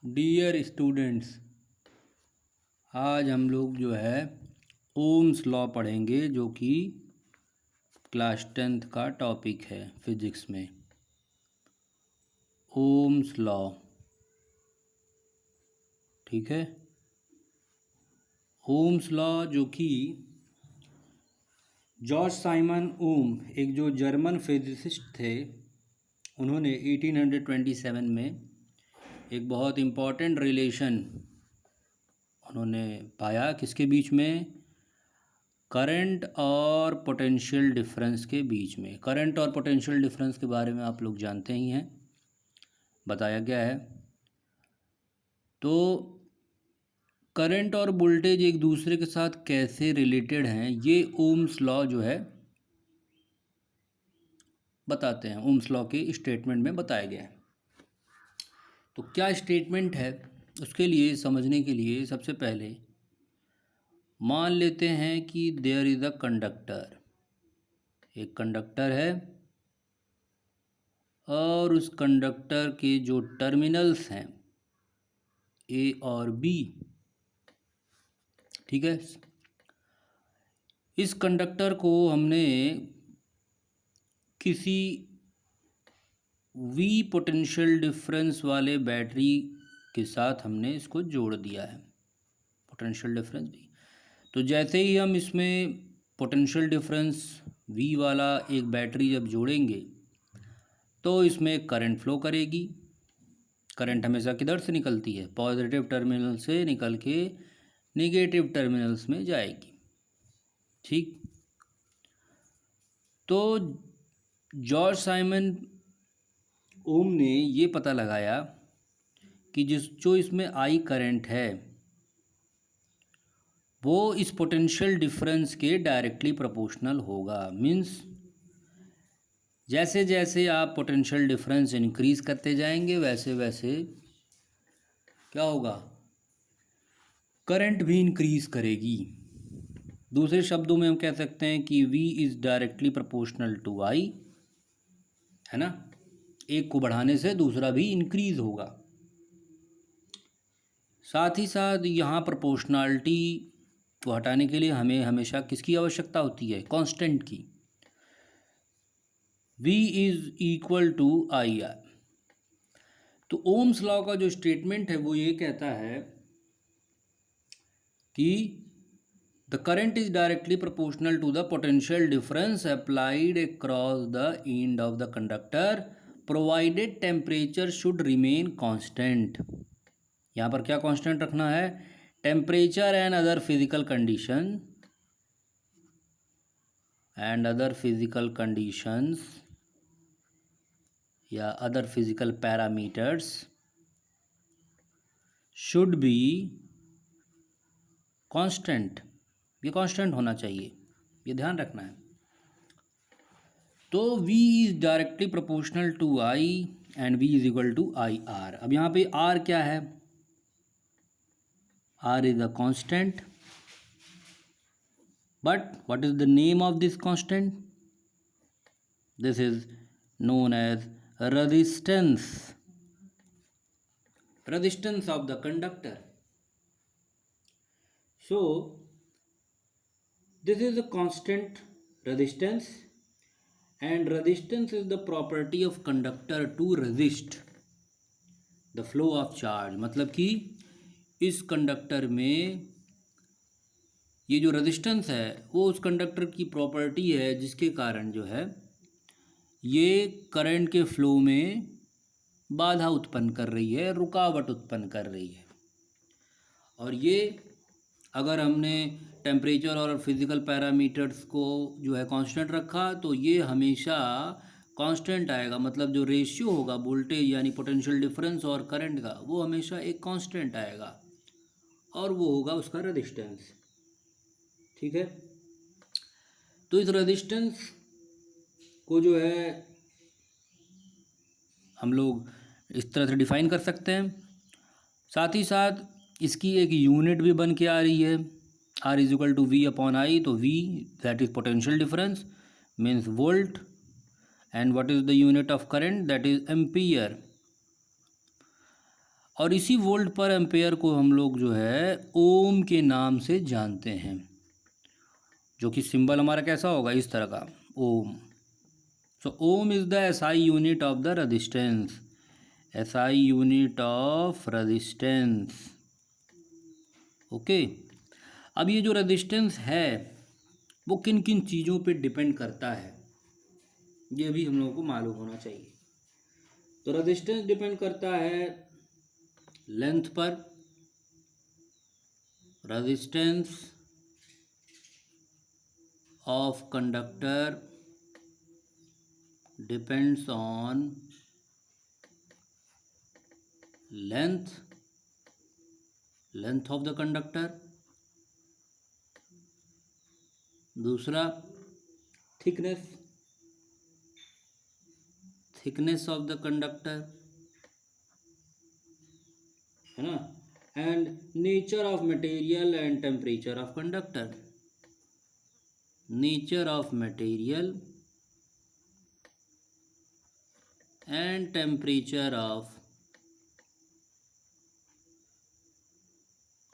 Dear students, आज हम लोग जो है ओम्स लॉ पढ़ेंगे, जो कि क्लास 10th का टॉपिक है फिजिक्स में। ओम्स लॉ, ठीक है। ओम्स लॉ जो कि जॉर्ज साइमन ओम, एक जो जर्मन फिजिसिस्ट थे, उन्होंने 1827 में एक बहुत इम्पॉर्टेंट रिलेशन उन्होंने पाया। किसके बीच में? करंट और पोटेंशियल डिफरेंस के बीच में। करंट और पोटेंशियल डिफरेंस के बारे में आप लोग जानते ही हैं, बताया गया है। तो करंट और वोल्टेज एक दूसरे के साथ कैसे रिलेटेड हैं, ये ओम्स लॉ जो है बताते हैं। ओम्स लॉ के स्टेटमेंट में बताया गया है। तो क्या स्टेटमेंट है, उसके लिए समझने के लिए सबसे पहले मान लेते हैं कि देयर इज़ अ कंडक्टर। एक कंडक्टर है और उस कंडक्टर के जो टर्मिनल्स हैं ए और बी, ठीक है। इस कंडक्टर को हमने किसी वी पोटेंशियल डिफरेंस वाले बैटरी के साथ हमने इसको जोड़ दिया है। पोटेंशियल डिफरेंस वी, तो जैसे ही हम इसमें पोटेंशियल डिफरेंस वी वाला एक बैटरी जब जोड़ेंगे तो इसमें करंट फ्लो करेगी। करंट हमेशा किधर से निकलती है? पॉजिटिव टर्मिनल से निकल के नेगेटिव टर्मिनल्स में जाएगी, ठीक। तो जॉर्ज साइमन ओम ने ये पता लगाया कि जो इसमें आई करंट है वो इस पोटेंशियल डिफरेंस के डायरेक्टली प्रोपोर्शनल होगा। मीन्स जैसे जैसे आप पोटेंशियल डिफरेंस इंक्रीज करते जाएंगे वैसे वैसे क्या होगा? करंट भी इंक्रीज करेगी। दूसरे शब्दों में हम कह सकते हैं कि V is directly proportional to I, है ना। एक को बढ़ाने से दूसरा भी इंक्रीज होगा। साथ ही साथ यहाँ प्रोपोर्शनलिटी को हटाने के लिए हमें हमेशा किसकी आवश्यकता होती है? कांस्टेंट की। V is equal to IR। तो ओम्स लॉ का जो स्टेटमेंट है वो ये कहता है कि the current is directly proportional to the potential difference applied across the end of the conductor provided temperature should remain constant. यहाँ पर क्या कांस्टेंट रखना है? Temperature and other physical conditions या other physical parameters should be constant. ये constant होना चाहिए, ये ध्यान रखना है। तो V is directly proportional to I and V is equal to IR। अब यहाँ पे R क्या है? R is a constant, but what is the name of this constant? This is known as resistance of the conductor. So this is a constant resistance, and resistance is the property of conductor to resist the flow of charge। मतलब कि इस conductor में ये जो resistance है वो उस conductor की प्रॉपर्टी है जिसके कारण जो है ये करंट के फ्लो में बाधा उत्पन्न कर रही है, रुकावट उत्पन्न कर रही है। और ये अगर हमने टेम्परेचर और फिज़िकल पैरामीटर्स को जो है कांस्टेंट रखा तो ये हमेशा कांस्टेंट आएगा। मतलब जो रेशियो होगा वोल्टेज यानी पोटेंशियल डिफरेंस और करंट का, वो हमेशा एक कांस्टेंट आएगा और वो होगा उसका रेजिस्टेंस, ठीक है। तो इस रेजिस्टेंस को जो है हम लोग इस तरह से डिफाइन कर सकते हैं। साथ ही साथ इसकी एक यूनिट भी बन के आ रही है, R is equal to V upon I। तो V that is potential difference means volt, and what is the unit of current? That is ampere. और इसी वोल्ट पर एम्पेयर को हम लोग जो है ओम के नाम से जानते हैं, जो कि सिंबल हमारा कैसा होगा, इस तरह का, ohm. So ohm is the SI unit of the resistance, SI unit of resistance. Okay. अब ये जो रेजिस्टेंस है वो किन किन चीज़ों पे डिपेंड करता है, ये भी हम लोगों को मालूम होना चाहिए। तो रेजिस्टेंस डिपेंड करता है लेंथ पर, resistance of conductor depends on length of the conductor. दूसरा थिकनेस ऑफ द कंडक्टर, है ना, and nature of material and temperature of conductor, nature of material and temperature of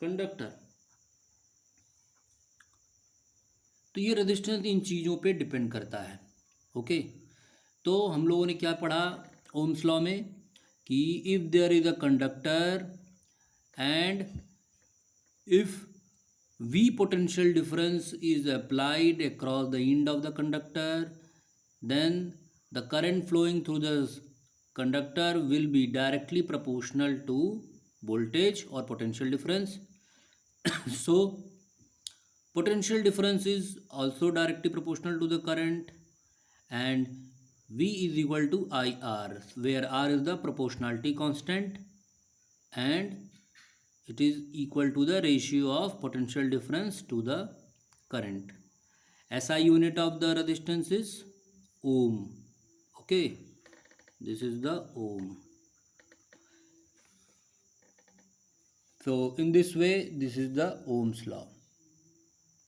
conductor. तो ये resistance in चीज़ों पे depend करता है। Okay. तो हम लोगों ने क्या पढ़ा ओम्स लॉ में कि if there is a conductor and if V potential difference is applied across the end of the conductor, then the current flowing through the conductor will be directly proportional to voltage or potential difference. So potential difference is also directly proportional to the current, and V is equal to IR, where R is the proportionality constant and it is equal to the ratio of potential difference to the current. SI unit of the resistance is ohm. Okay, this is the ohm. So in this way, this is the Ohm's law.